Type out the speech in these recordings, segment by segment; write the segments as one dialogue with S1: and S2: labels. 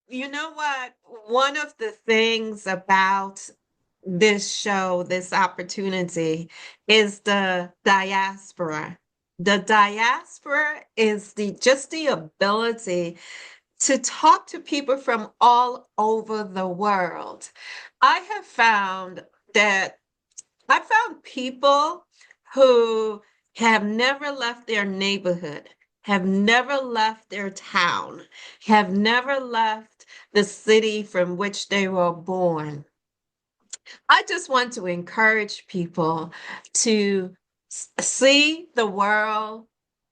S1: You know what? One of the things about this show, this opportunity, is the diaspora. The diaspora is the ability to talk to people from all over the world. I have found that I found people who have never left their neighborhood, have never left their town, have never left the city from which they were born. I just want to encourage people to see the world.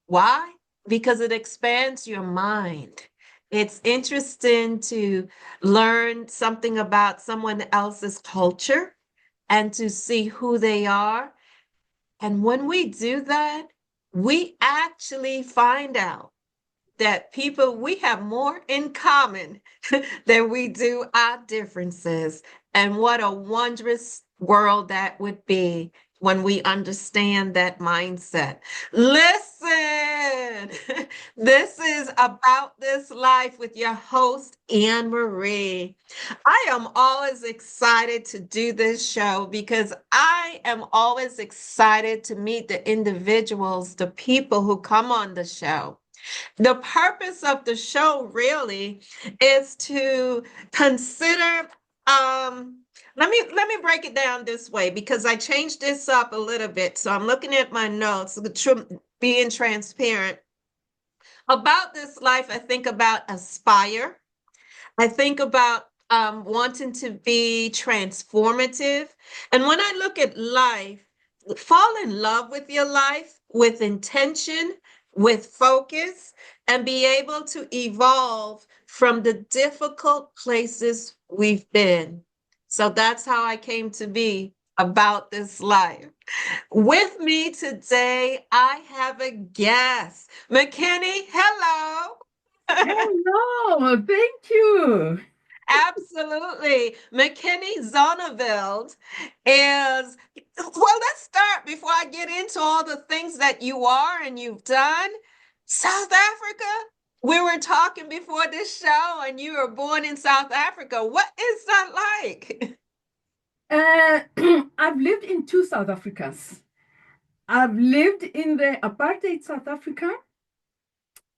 S1: Why? Because it expands your mind. It's interesting to learn something about someone else's culture and to see who they are. And when we do that, we actually find out that people, we have more in common than we do our differences. And what a wondrous world that would be when we understand that mindset. Listen, this is About This Life with your host, Anne Marie. I am always excited to do this show because I am always excited to meet the individuals, the people who come on the show. The purpose of the show really is to consider let me break it down this way because I changed this up a little bit. So I'm looking at my notes, being transparent. About this life, I think about aspire. I think about wanting to be transformative. And when I look at life, fall in love with your life with intention, with focus, and be able to evolve from the difficult places we've been. So that's how I came to be about this life. With me today, I have a guest. McKinney, hello.
S2: Hello, thank you.
S1: Absolutely. Makheni Zonneveld is, well, let's start before I get into all the things that you are and you've done. South Africa. We were talking before this show, and you were born in South Africa. What is that like?
S2: Uh, I've lived in two South Africas. I've lived in the apartheid South Africa,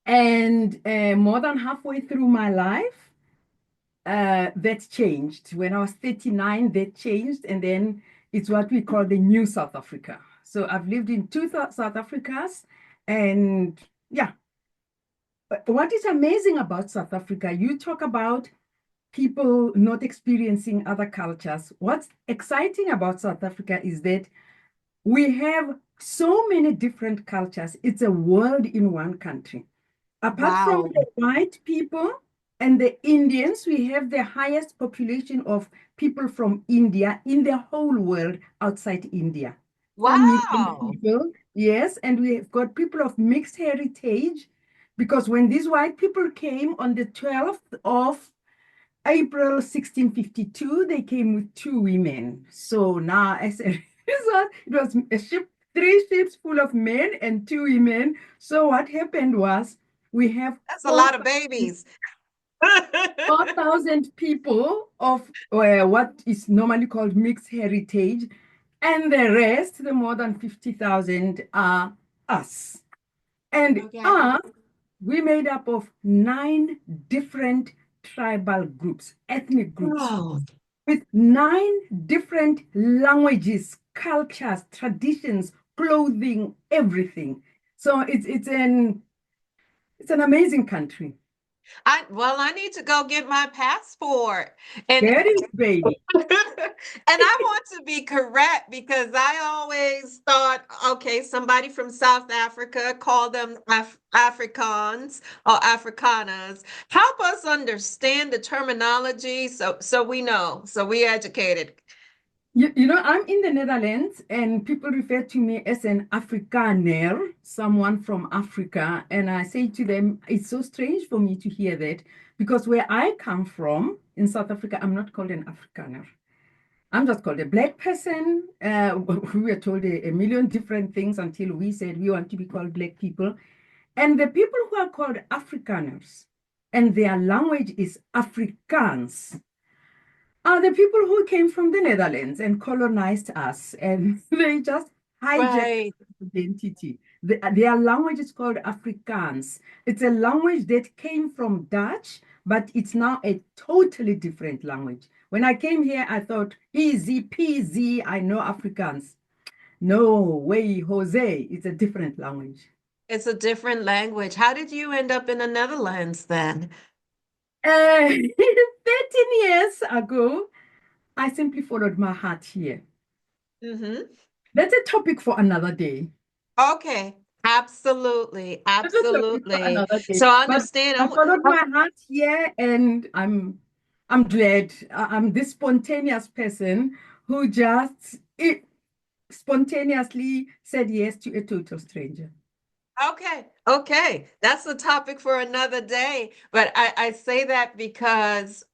S2: and more than halfway through my life, that changed. When I was 39, that changed, and then it's what we call the new South Africa. So I've lived in two South Africas, and yeah. But what is amazing about South Africa, you talk about people not experiencing other cultures. What's exciting about South Africa is that we have so many different cultures. It's a world in one country. Apart from
S1: Wow.
S2: the white people and the Indians, we have the highest population of people from India in the whole world outside India. 4 million
S1: Wow.
S2: people, yes, and we've got people of mixed heritage because when these white people came on the 12th of April 1652, they came with two women. So now, as a result, it was a ship, three ships full of men and two women. So what happened was we have
S1: That's a lot of
S2: 4,000
S1: babies.
S2: 4,000 people of what is normally called mixed heritage, and the rest, the more than 50,000, are us. And
S1: Okay.
S2: us, we made up of 9 different tribal groups, ethnic groups
S1: Oh,
S2: with 9 different languages, cultures, traditions, clothing, everything. So it's an amazing country.
S1: I need to go get my passport. And
S2: Get it, baby.
S1: and I want to be correct because I always thought, okay, somebody from South Africa, call them Afrikaans or Afrikanas. Help us understand the terminology so we know, so we educated.
S2: I'm in the Netherlands and people refer to me as an Afrikaner, someone from Africa. And I say to them, it's so strange for me to hear that because where I come from in South Africa, I'm not called an Afrikaner. I'm just called a black person. We were told a million different things until we said we want to be called black people. And the people who are called Afrikaners, and their language is Afrikaans, are the people who came from the Netherlands and colonized us, and they just hijacked
S1: Right.
S2: our identity. Their language is called Afrikaans. It's a language that came from Dutch, but it's now a totally different language. When I came here, I thought, easy peasy, I know Afrikaans. No way, Jose, it's a different language.
S1: It's a different language. How did you end up in the Netherlands then?
S2: 13 years ago, I simply followed my heart here.
S1: Hmm.
S2: That's a topic for another day.
S1: Okay. Absolutely.
S2: That's a topic for
S1: Absolutely.
S2: another day.
S1: So I
S2: But
S1: understand.
S2: I followed my heart here, and I'm glad. I'm this spontaneous person who just spontaneously said yes to a total stranger.
S1: Okay, okay. That's a topic for another day. But I say that because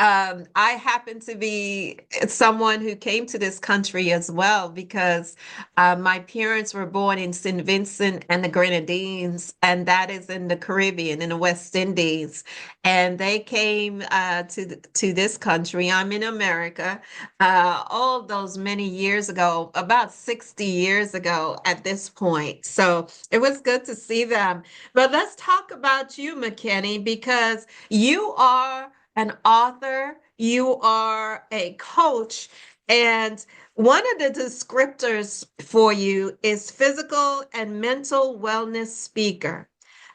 S1: I happen to be someone who came to this country as well because my parents were born in St. Vincent and the Grenadines, and that is in the Caribbean, in the West Indies. And they came to this country. I'm in America, all those many years ago, about 60 years ago at this point. So it was good to see them. But let's talk about you, McKinney, because you are an author, you are a coach, and one of the descriptors for you is physical and mental wellness speaker.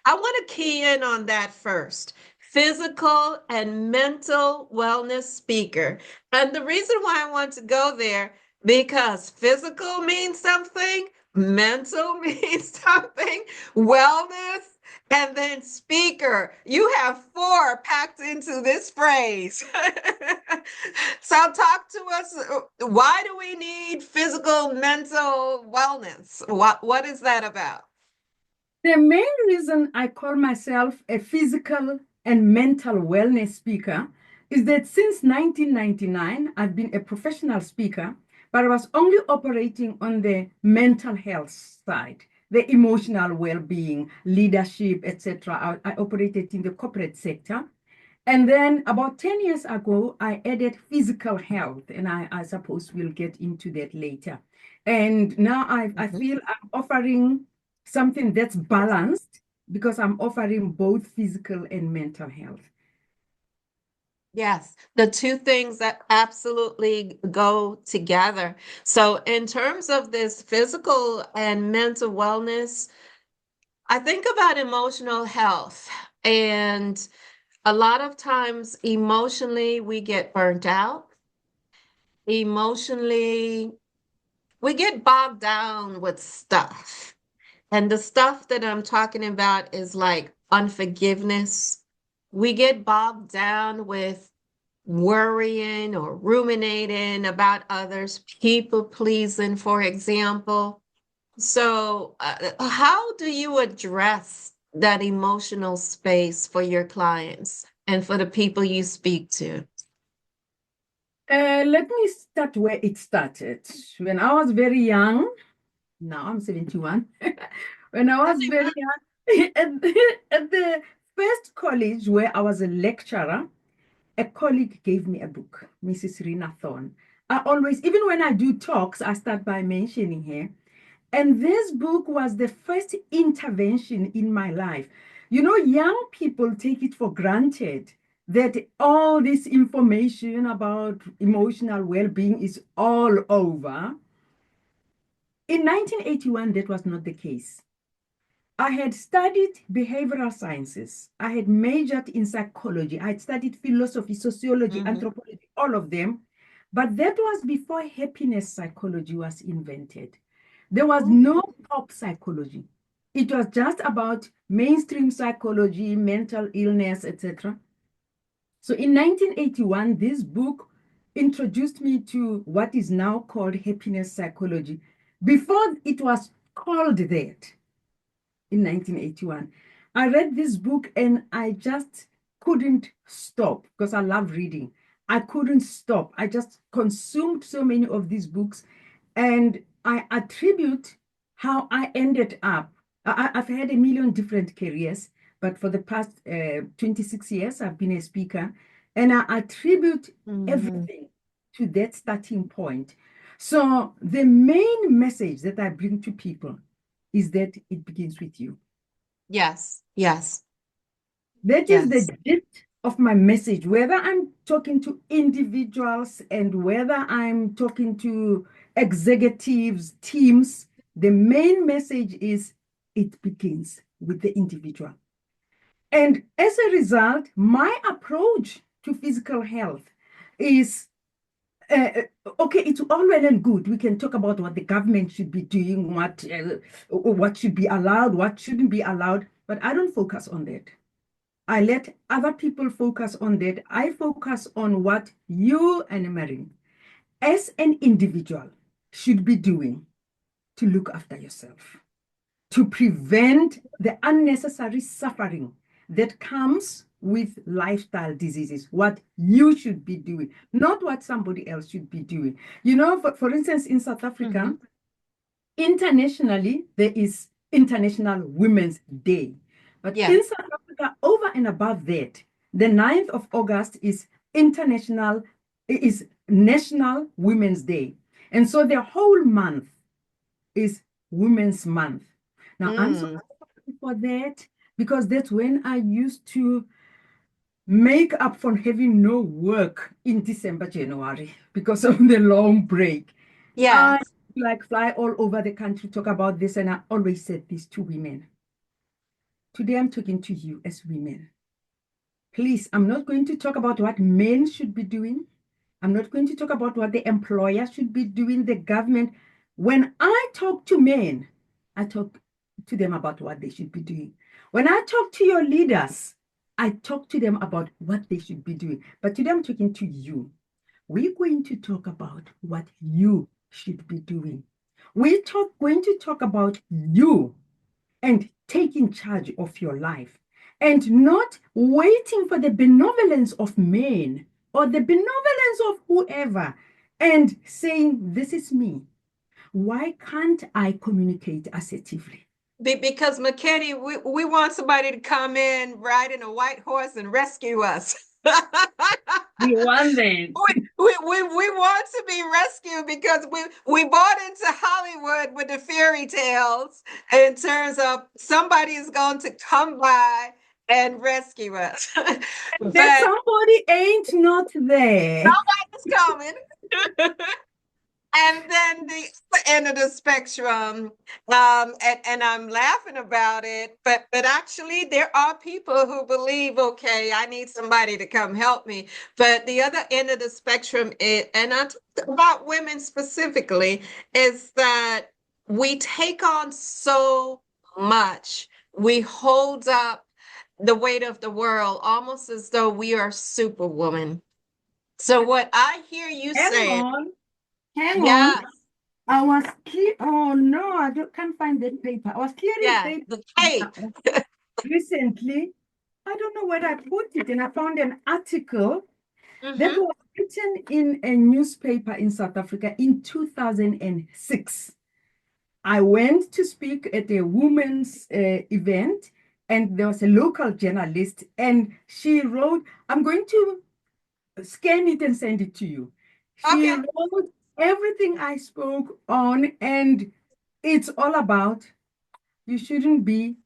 S1: I want to key in on that first. Physical and mental wellness speaker. And the reason why I want to go there, because physical means something, mental means something, wellness and then speaker. You have four packed into this phrase. So talk to us. Why do we need physical, mental wellness? What is that about?
S2: The main reason I call myself a physical and mental wellness speaker is that since 1999, I've been a professional speaker, but I was only operating on the mental health side, the emotional well-being, leadership, etc. I operated in the corporate sector. And then about 10 years ago, I added physical health, and I suppose we'll get into that later. And now I
S1: Mhm.
S2: feel I'm offering something that's balanced because I'm offering both physical and mental health.
S1: Yes, the two things that absolutely go together. So, in terms of this physical and mental wellness, I think about emotional health. And a lot of times, emotionally, we get burnt out. Emotionally, we get bogged down with stuff. And the stuff that I'm talking about is like unforgiveness. We get bogged down with worrying or ruminating about others, people pleasing, for example. So, how do you address that emotional space for your clients and for the people you speak to?
S2: Let me start where it started. When I was very young, now I'm 71. When I was very young, at the first college where I was a lecturer, a colleague gave me a book, Mrs. Rena Thorne. I always, even when I do talks, I start by mentioning her. And this book was the first intervention in my life. You know, young people take it for granted that all this information about emotional well being is all over. In 1981, that was not the case. I had studied behavioral sciences. I had majored in psychology. I had studied philosophy, sociology,
S1: Mhm.
S2: anthropology, all of them. But that was before happiness psychology was invented. There was no pop psychology. It was just about mainstream psychology, mental illness, etc. So in 1981, this book introduced me to what is now called happiness psychology. Before it was called that, in 1981. I read this book and I just couldn't stop because I love reading. I couldn't stop. I just consumed so many of these books, and I attribute how I ended up. I've had a million different careers, but for the past 26 years, I've been a speaker, and I attribute
S1: Mhm.
S2: everything to that starting point. So the main message that I bring to people is that it begins with you.
S1: Yes, yes,
S2: That is the
S1: yes.
S2: gist of my message, whether I'm talking to individuals and whether I'm talking to executives, teams, the main message is it begins with the individual. And as a result, my approach to physical health is okay, it's all well and good. We can talk about what the government should be doing, what should be allowed, what shouldn't be allowed, but I don't focus on that. I let other people focus on that. I focus on what you, Anne Marie, as an individual, should be doing to look after yourself, to prevent the unnecessary suffering that comes with lifestyle diseases, what you should be doing, not what somebody else should be doing. You know, for instance, in South Africa,
S1: Hmm.
S2: internationally, there is International Women's Day. But
S1: Yeah.
S2: in South Africa, over and above that, the 9th of August is National Women's Day. And so the whole month is Women's Month. Now, I'm so
S1: Mm.
S2: happy for that because that's when I used to make up for having no work in December, January because of the long break. I
S1: Yes.
S2: like fly all over the country, talk about this, and I always said this to women. Today I'm talking to you as women. Please, I'm not going to talk about what men should be doing. I'm not going to talk about what the employer should be doing, the government. When I talk to men, I talk to them about what they should be doing. When I talk to your leaders, I talk to them about what they should be doing. But today I'm talking to you. We're going to talk about what you should be doing. Going to talk about you and taking charge of your life and not waiting for the benevolence of men or the benevolence of whoever and saying, this is me. Why can't I communicate assertively?
S1: Because McKinney, we want somebody to come in riding a white horse and rescue us.
S2: We want that.
S1: We want to be rescued because we bought into Hollywood with the fairy tales in terms of somebody is going to come by and rescue us.
S2: That
S1: But
S2: somebody ain't not there.
S1: nobody's coming. And then the other end of the spectrum, and I'm laughing about it, but actually there are people who believe, okay, I need somebody to come help me. But the other end of the spectrum is, and I talk about women specifically, is that we take on so much. We hold up the weight of the world almost as though we are superwoman. So what I hear you
S2: Hang
S1: saying,
S2: on, hang on.
S1: yeah.
S2: Oh no, can't find that paper. I was clearing
S1: Yeah,
S2: paper
S1: the cape.
S2: recently. I don't know where I put it, and I found an article that
S1: Hmm.
S2: was written in a newspaper in South Africa in 2006. I went to speak at a women's event, and there was a local journalist, and she wrote, I'm going to scan it and send it to you. She
S1: Okay.
S2: wrote everything I spoke on, and it's all about you shouldn't be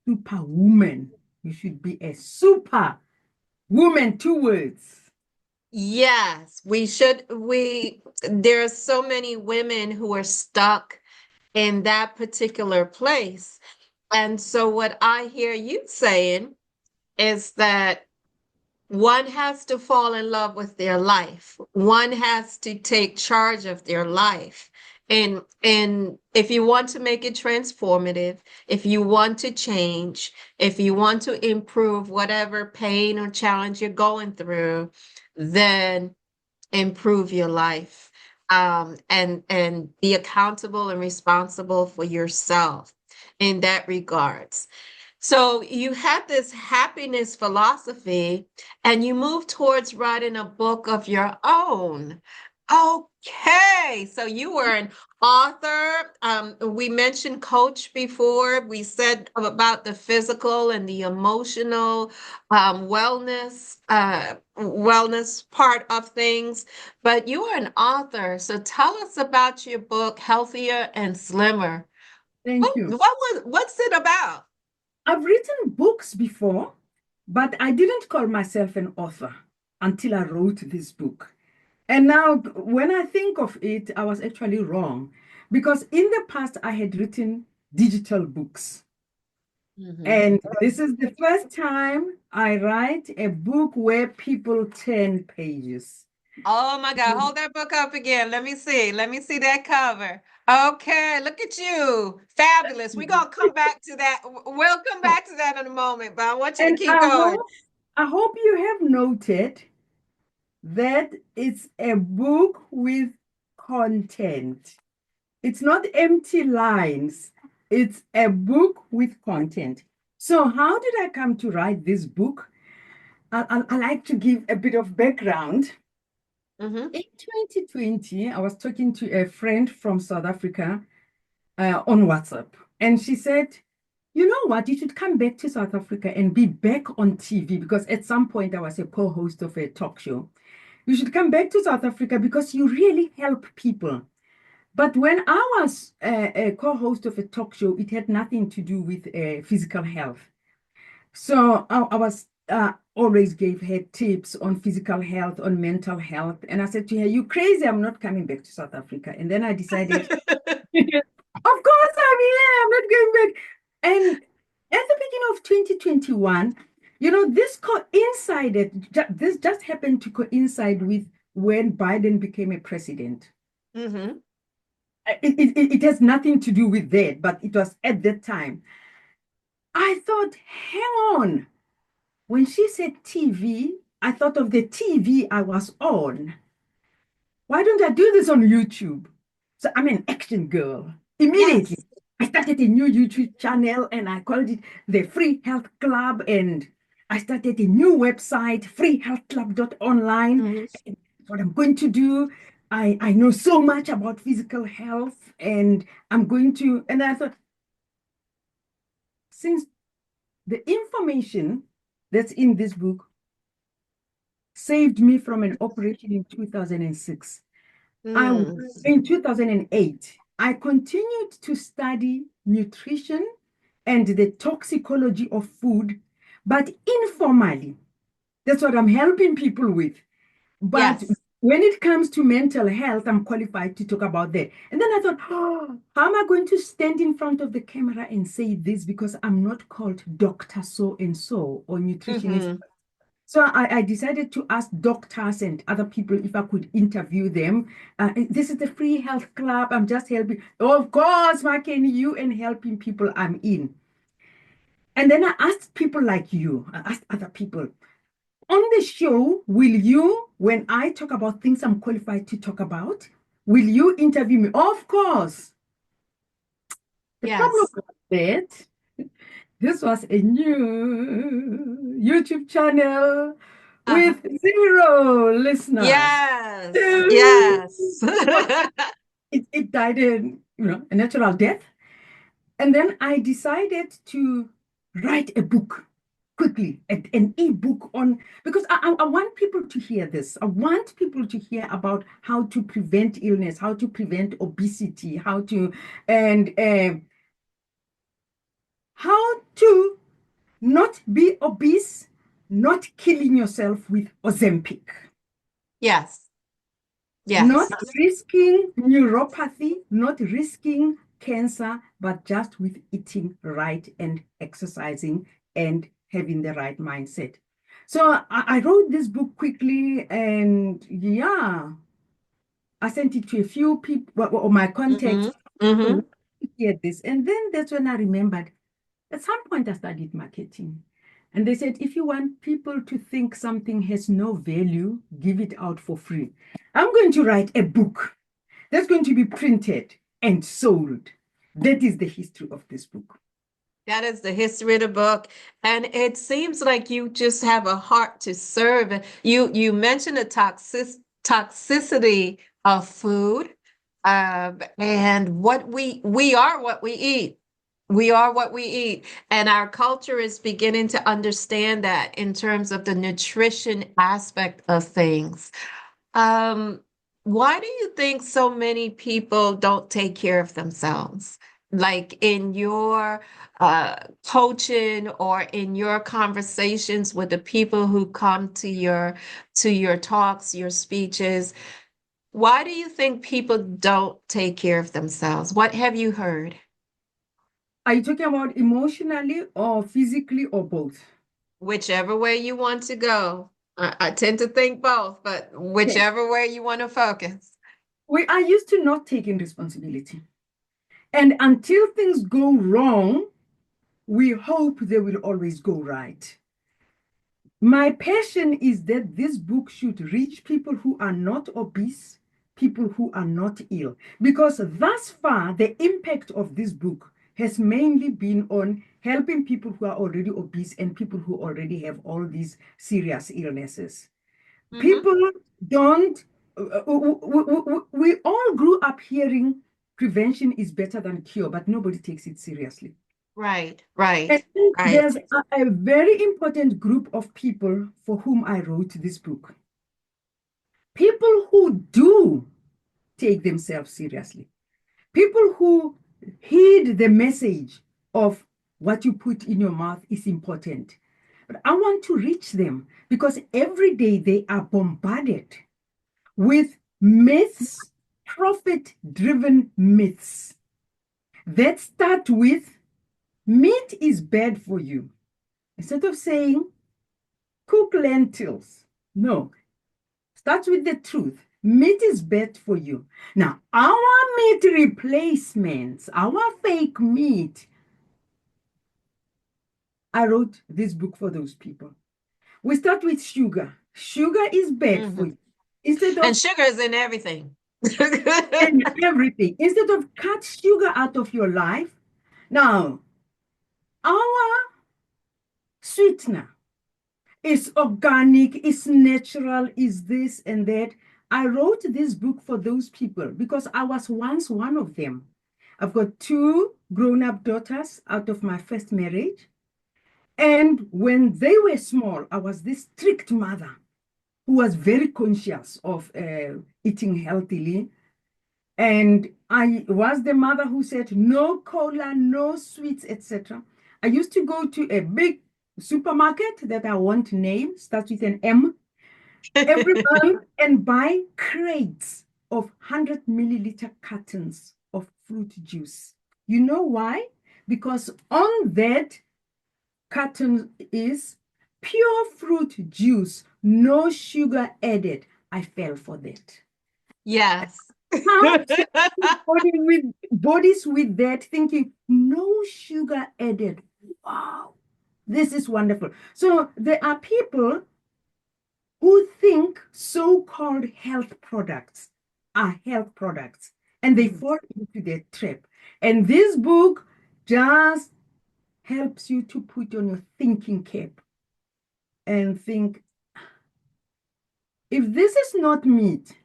S2: superwoman. You should be a super woman, 2 words.
S1: Yes, we should. There are so many women who are stuck in that particular place. And so, what I hear you saying is that one has to fall in love with their life. One has to take charge of their life. And if you want to make it transformative, if you want to change, if you want to improve whatever pain or challenge you're going through, then improve your life. And be accountable and responsible for yourself in that regards. So you had this happiness philosophy and you moved towards writing a book of your own. Okay, so you were an author. We mentioned coach before. We said about the physical and the emotional wellness part of things. But you are an author, so tell us about your book, Healthier and Slimmer.
S2: Thank you.
S1: What's it about?
S2: I've written books before, but I didn't call myself an author until I wrote this book. And now, when I think of it, I was actually wrong because in the past, I had written digital books.
S1: Mhm.
S2: And this is the first time I write a book where people turn pages.
S1: Oh my God, hold that book up again. Let me see. Let me see that cover. Okay, look at you. Fabulous. We're gonna come back to that. We'll come back to that in a moment, but I want you to
S2: And
S1: keep going.
S2: I hope you have noted that it's a book with content. It's not empty lines. It's a book with content. So, how did I come to write this book? I like to give a bit of background.
S1: Mm-hmm.
S2: In 2020, I was talking to a friend from South Africa on WhatsApp, and she said, "You know what? You should come back to South Africa and be back on TV because at some point I was a co host of a talk show. You should come back to South Africa because you really help people." But when I was a co-host of a talk show, it had nothing to do with physical health. So I was always gave her tips on physical health, on mental health. And I said to her, "You crazy, I'm not coming back to South Africa." And then I decided, of course I'm here, I'm not going back. And at the beginning of 2021, this coincided, this just happened to coincide with when Biden became a president.
S1: Mm-hmm.
S2: It has nothing to do with that, but it was at that time. I thought, hang on. When she said TV, I thought of the TV I was on. Why don't I do this on YouTube? So I'm an action girl. Immediately,
S1: Yes.
S2: I started a new YouTube channel and I called it the Free Health Club. And I started a new website, freehealthclub.online.
S1: Mm-hmm.
S2: And what I'm going to do, I know so much about physical health and and I thought, since the information that's in this book saved me from an operation in 2006.
S1: Mm.
S2: In 2008, I continued to study nutrition and the toxicology of food, but informally. That's what I'm helping people with. But
S1: Yes.
S2: when it comes to mental health, I'm qualified to talk about that. And then I thought, oh, how am I going to stand in front of the camera and say this because I'm not called Dr. So and so or nutritionist.
S1: Mm-hmm.
S2: So I decided to ask doctors and other people if I could interview them. This is the Free Health Club. I'm just helping. Of course, Makheni, you and helping people I'm in. And then I asked people like you, I asked other people, on the show, will you, when I talk about things I'm qualified to talk about, will you interview me? Of course. The problem
S1: Yes.
S2: was that this was a new YouTube channel
S1: Uh-huh.
S2: with 0 listeners.
S1: Yes.
S2: So
S1: Yes.
S2: it died a natural death. And then I decided to write a book quickly, an e-book on, because I want people to hear this. I want people to hear about how to prevent illness, how to prevent obesity, and how to not be obese, not killing yourself with Ozempic,
S1: Yes.
S2: not
S1: Yes.
S2: risking neuropathy, not risking cancer, but just with eating right and exercising and having the right mindset. So I wrote this book quickly and yeah, I sent it to a few people or my contacts.
S1: Mm-hmm. Mm-hmm.
S2: Hear this. And then that's when I remembered at some point I studied marketing. And they said, if you want people to think something has no value, give it out for free. I'm going to write a book that's going to be printed and sold. That is the history of this book.
S1: That is the history of the book. And it seems like you just have a heart to serve. You mentioned the toxicity of food, and we are what we eat. We are what we eat, and our culture is beginning to understand that in terms of the nutrition aspect of things. Um, why do you think so many people don't take care of themselves? Like in your coaching or in your conversations with the people who come to your talks, your speeches, why do you think people don't take care of themselves? What have you heard?
S2: Are you talking about emotionally or physically or both?
S1: Whichever way you want to go. I tend to think both, but
S2: Okay.
S1: whichever way you want to focus.
S2: We are used to not taking responsibility. And until things go wrong, we hope they will always go right. My passion is that this book should reach people who are not obese, people who are not ill, because thus far, the impact of this book has mainly been on helping people who are already obese and people who already have all these serious illnesses.
S1: Hmm.
S2: People don't, we all grew up hearing prevention is better than cure, but nobody takes it seriously.
S1: Right,
S2: And
S1: right, right.
S2: there's a very important group of people for whom I wrote this book. People who do take themselves seriously. People who heed the message of what you put in your mouth is important. But I want to reach them because every day they are bombarded with myths, profit driven myths that start with meat is bad for you. Instead of saying cook lentils, no, start with the truth. Meat is bad for you. Now, our meat replacements, our fake meat, I wrote this book for those people. We start with sugar. Sugar is bad for
S1: Hmm.
S2: you. Instead
S1: And
S2: of
S1: sugar is in everything.
S2: and everything, instead of cut sugar out of your life. Now, our sweetener is organic, is natural, is this and that. I wrote this book for those people because I was once one of them. I've got two grown-up daughters out of my first marriage. And when they were small, I was this strict mother who was very conscious of eating healthily. And I was the mother who said, no cola, no sweets, etc. I used to go to a big supermarket that I won't name, starts with an M, every month and buy crates of 100 milliliter cartons of fruit juice. You know why? Because on that carton is pure fruit juice, no sugar added. I fell for that.
S1: Yes.
S2: How bodies with that thinking no sugar added. Wow, this is wonderful. So there are people who think so-called health products are health products and they
S1: Mhm.
S2: fall into their trap. And this book just helps you to put on your thinking cap and think, if this is not meat,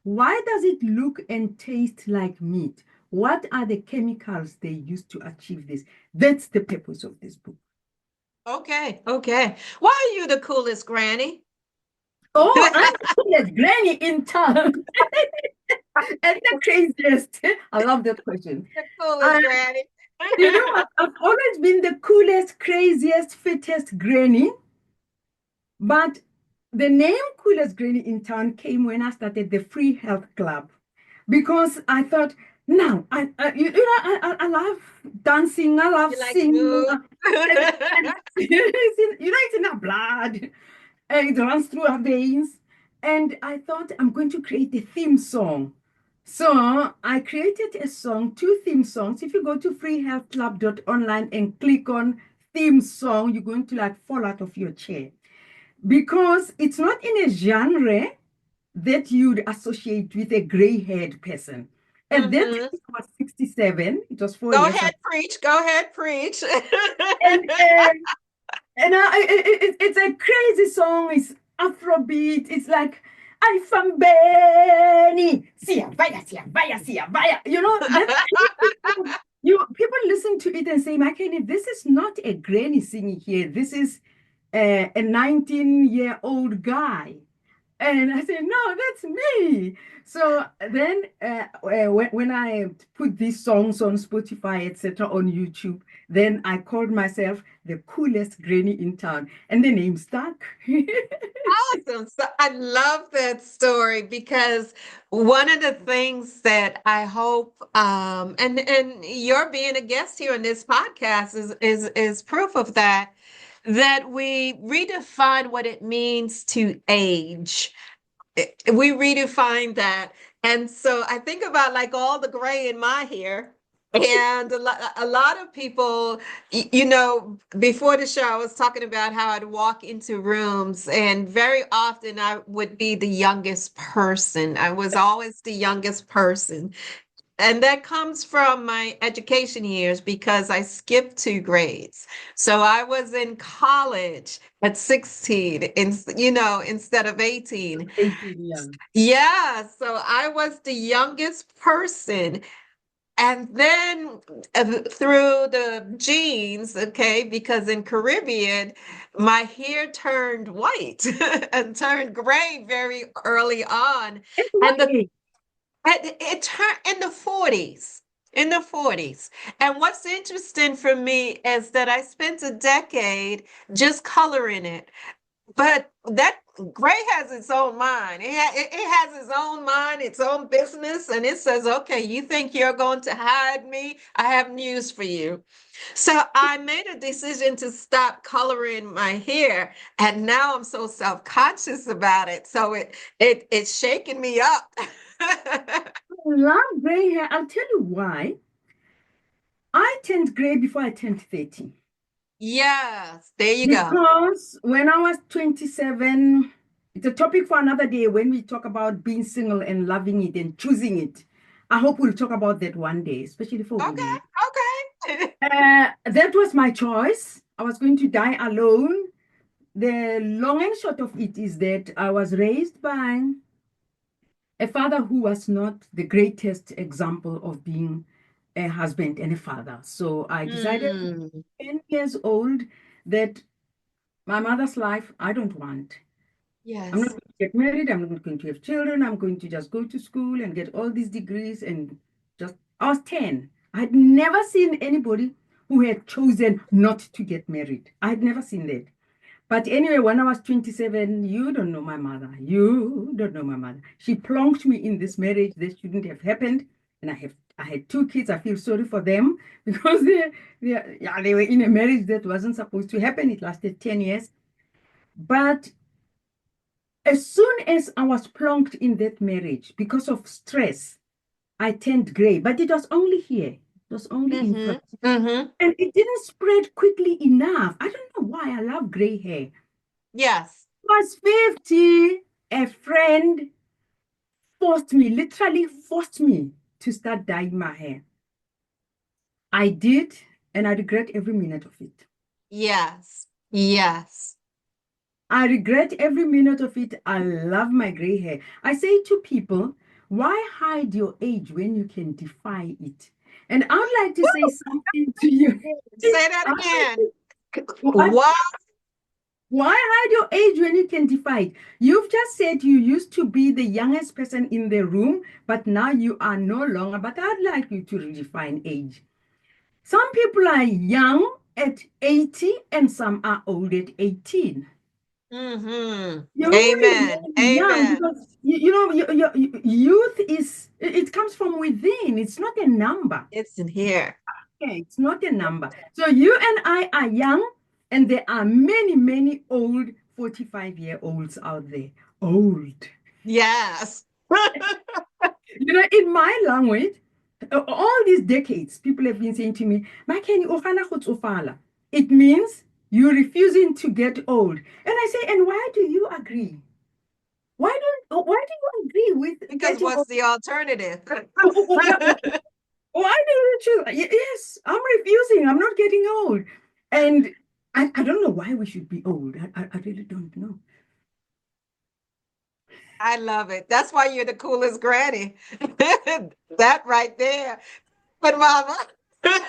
S2: why does it look and taste like meat? What are the chemicals they use to achieve this? That's the purpose of this book.
S1: Okay, okay. Why are you the coolest granny?
S2: Oh, I'm
S1: The
S2: the coolest granny in town. And the craziest. I love that question.
S1: coolest
S2: Uh,
S1: granny.
S2: you know what? I've always been the coolest, craziest, fittest granny. But the name Coolest Granny in Town came when I started the Free Health Club because I thought, now, I love dancing, I love
S1: You like to
S2: singing,
S1: move?
S2: and it's in our blood, and it runs through our veins. And I thought, I'm going to create a theme song. So I created a song, two theme songs. If you go to freehealthclub.online and click on theme song, you're going to like fall out of your chair because it's not in a genre that you'd associate with a gray-haired person. At that
S1: Hmm.
S2: time, I was 67. It was 4
S1: Go
S2: years
S1: ahead,
S2: ago.
S1: preach. Go ahead, preach.
S2: And, it's a crazy song. It's Afrobeat. It's like I from Benny. Sia, vaya, sia, vaya, sia, vaya. That's people listen to it and say, McKinney, this is not a granny singing here. This is a 19-year-old guy. And I said, no, that's me. So then when I put these songs on Spotify, etc., on YouTube, then I called myself the coolest granny in town. And the name stuck.
S1: Awesome. So I love that story because one of the things that I hope, and your being a guest here on this podcast is proof of that, that we redefine what it means to age. We redefine that. And so I think about like all the gray in my hair. And a lot of people, before the show, I was talking about how I'd walk into rooms, and very often I would be the youngest person. I was always the youngest person. And that comes from my education years because I skipped 2 grades. So I was in college at 16, instead of 18.
S2: 18, yeah.
S1: Yeah, so I was the youngest person. And then through the genes, okay, because in Caribbean, my hair turned white and turned gray very early on.
S2: At
S1: And
S2: what
S1: the
S2: age?
S1: it turned in the 40s. In the 40s. And what's interesting for me is that I spent a decade just coloring it. But that gray has its own mind. It has its own mind, its own business, and it says, okay, you think you're going to hide me? I have news for you. So I made a decision to stop coloring my hair, and now I'm so self-conscious about it. So it's shaking me up.
S2: I love gray hair. I'll tell you why. I turned gray before I turned 30.
S1: Yes, there you go.
S2: Because when I was 27, it's a topic for another day when we talk about being single and loving it and choosing it. I hope we'll talk about that one day, especially for
S1: Okay,
S2: women.
S1: okay.
S2: That was my choice. I was going to die alone. The long and short of it is that I was raised by a father who was not the greatest example of being a husband and a father. So I decided at
S1: Hmm.
S2: 10 years old that my mother's life, I don't want. I'm not
S1: Yes.
S2: going to get married. I'm not going to have children. I'm going to just go to school and get all these degrees and just, I was 10. I had never seen anybody who had chosen not to get married. I had never seen that. But anyway, when I was 27, you don't know my mother. You don't know my mother. She plonked me in this marriage that shouldn't have happened. And I had 2 kids. I feel sorry for them because they were in a marriage that wasn't supposed to happen. It lasted 10 years. But as soon as I was plonked in that marriage because of stress, I turned gray. But it was only here. It was only in
S1: Mm-hmm.
S2: front.
S1: Mm-hmm.
S2: And it didn't spread quickly enough. I don't know why I love gray hair.
S1: Yes.
S2: Was 50, a friend literally forced me to start dyeing my hair. I did, and I regret every minute of it.
S1: Yes. Yes.
S2: I regret every minute of it. I love my gray hair. I say to people, why hide your age when you can defy it? And I'd like to say something to you.
S1: Say that again. What?
S2: Why hide your age when you can defy it? You've just said you used to be the youngest person in the room, but now you are no longer. But I'd like you to redefine age. Some people are young at 80 and some are old at 18.
S1: Mm-hmm.
S2: You're
S1: Amen.
S2: really young
S1: Amen.
S2: because your youth it comes from within. It's not a number.
S1: It's in here.
S2: Okay, it's not a number. So you and I are young, and there are many, many old 45-year-olds out there. Old.
S1: Yes.
S2: In my language, all these decades, people have been saying to me, "Makheni, o kgona go tsofala." It means you're refusing to get old. And I say, and why do you agree? Why do you agree with
S1: Because
S2: getting
S1: what's
S2: old?
S1: the alternative?
S2: Why do you choose? Yes, I'm refusing. I'm not getting old. And I don't know why we should be old. I really don't know.
S1: I love it. That's why you're the coolest granny. That right there. But mama, that's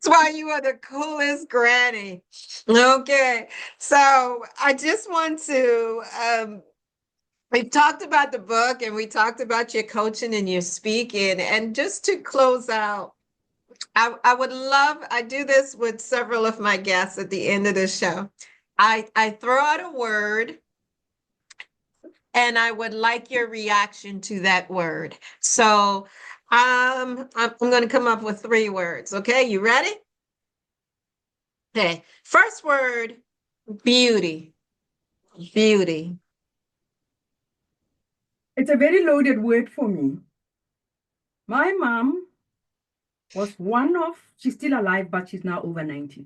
S1: why you are the coolest granny. Okay. So I just want to we talked about the book and we talked about your coaching and your speaking. And just to close out, I would love, I do this with several of my guests at the end of the show. I throw out a word and I would like your reaction to that word. So I'm going to come up with three words. Okay, you ready? Okay, first word, beauty. Beauty.
S2: It's a very loaded word for me. My mom was she's still alive, but she's now over 90.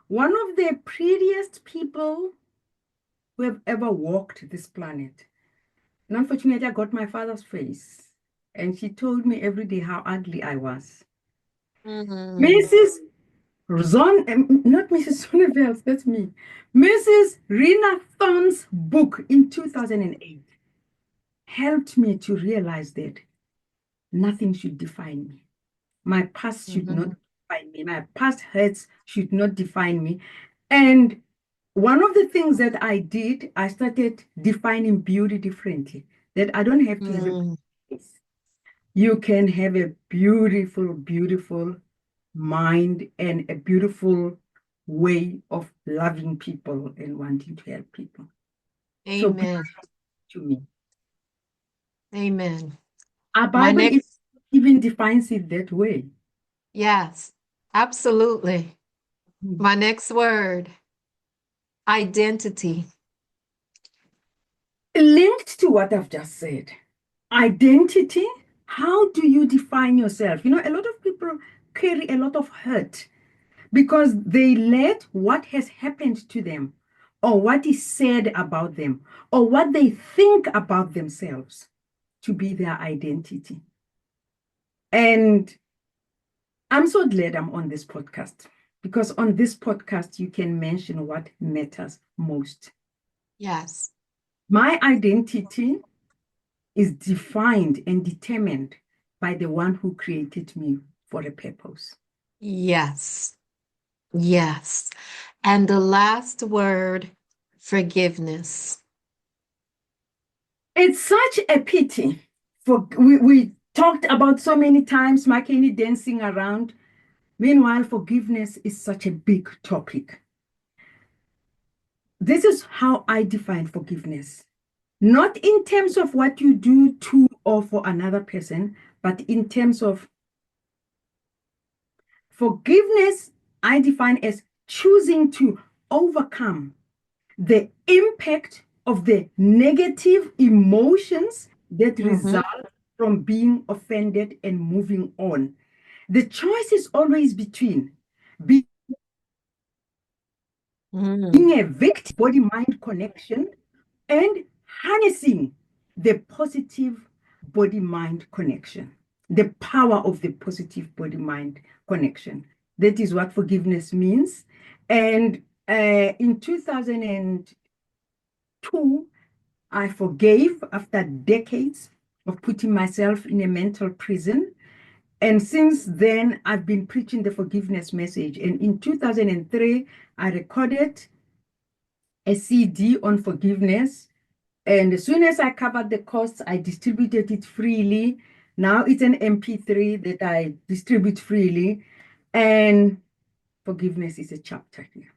S2: One of the prettiest people who have ever walked this planet. And unfortunately, I got my father's face. And she told me every day how ugly I was.
S1: Mhm.
S2: Mrs. Not Mrs. Zonneveld, that's me. Mrs. Rena Thorne's book in 2008 helped me to realize that nothing should define me. My past should not
S1: Mhm.
S2: define me. My past hurts should not define me. And one of the things that I did, I started defining beauty differently. That I don't have to have a
S1: Mhm.
S2: face. You can have a beautiful, beautiful mind and a beautiful way of loving people and wanting to help people. So beauty
S1: Amen.
S2: to me.
S1: Amen.
S2: Our
S1: My
S2: Bible
S1: next,
S2: even defines it that way.
S1: yes, absolutely.
S2: Hmm.
S1: My next word, identity.
S2: Linked to what I've just said, identity, how do you define yourself? A lot of people carry a lot of hurt because they let what has happened to them or what is said about them or what they think about themselves to be their identity. And I'm so glad I'm on this podcast because on this podcast, you can mention what matters most.
S1: Yes.
S2: My identity is defined and determined by the one who created me for a purpose.
S1: Yes. Yes. And the last word, forgiveness.
S2: It's such a pity. We talked about so many times McKinney dancing around. Meanwhile, forgiveness is such a big topic. This is how I define forgiveness. Not in terms of what you do to or for another person, but in terms of forgiveness, I define as choosing to overcome the impact of the negative emotions that
S1: Mhm.
S2: result from being offended and moving on. The choice is always between being
S1: Mm.
S2: a victim body mind connection and harnessing the positive body mind connection, the power of the positive body mind connection. That is what forgiveness means. And in 2002, I forgave after decades of putting myself in a mental prison. And since then, I've been preaching the forgiveness message. And in 2003, I recorded a CD on forgiveness. And as soon as I covered the costs, I distributed it freely. Now it's an MP3 that I distribute freely. And forgiveness is a chapter here.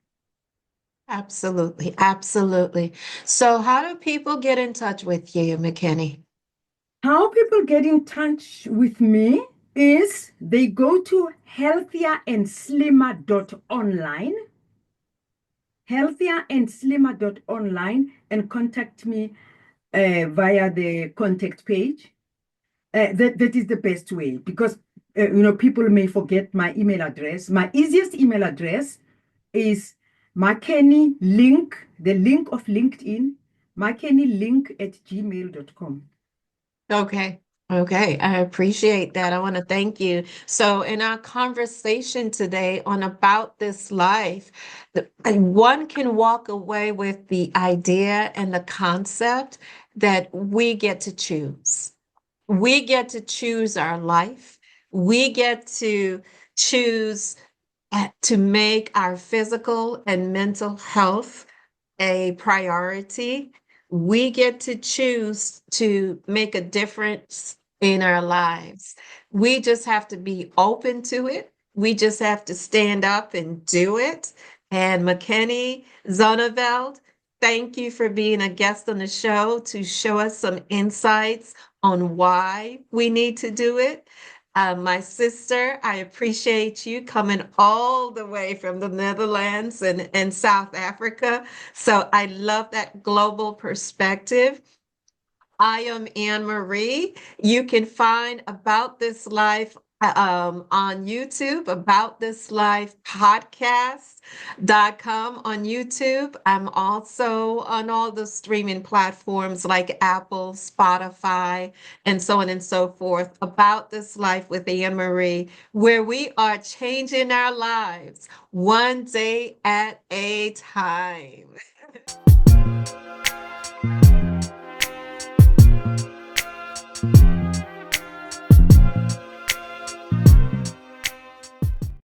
S1: Absolutely. Absolutely. So, how do people get in touch with you, McKinney?
S2: How people get in touch with me is they go to healthierandslimmer.online, healthierandslimmer.online, and contact me via the contact page. That is the best way because people may forget my email address. My easiest email address is McKinney link, the link of LinkedIn, McKinney link at gmail.com.
S1: Okay. Okay, I appreciate that. I want to thank you. So, in our conversation today on About This Life, one can walk away with the idea and the concept that we get to choose. We get to choose our life. We get to choose to make our physical and mental health a priority. We get to choose to make a difference in our lives. We just have to be open to it. We just have to stand up and do it. And Makheni Zonneveld, thank you for being a guest on the show to show us some insights on why we need to do it. My sister, I appreciate you coming all the way from the Netherlands and South Africa. So I love that global perspective. I am Anne Marie. You can find About This Life on YouTube, About This Life podcast.com on YouTube. I'm also on all the streaming platforms like Apple, Spotify, and so on and so forth. About This Life with Anne Marie, where we are changing our lives one day at a time.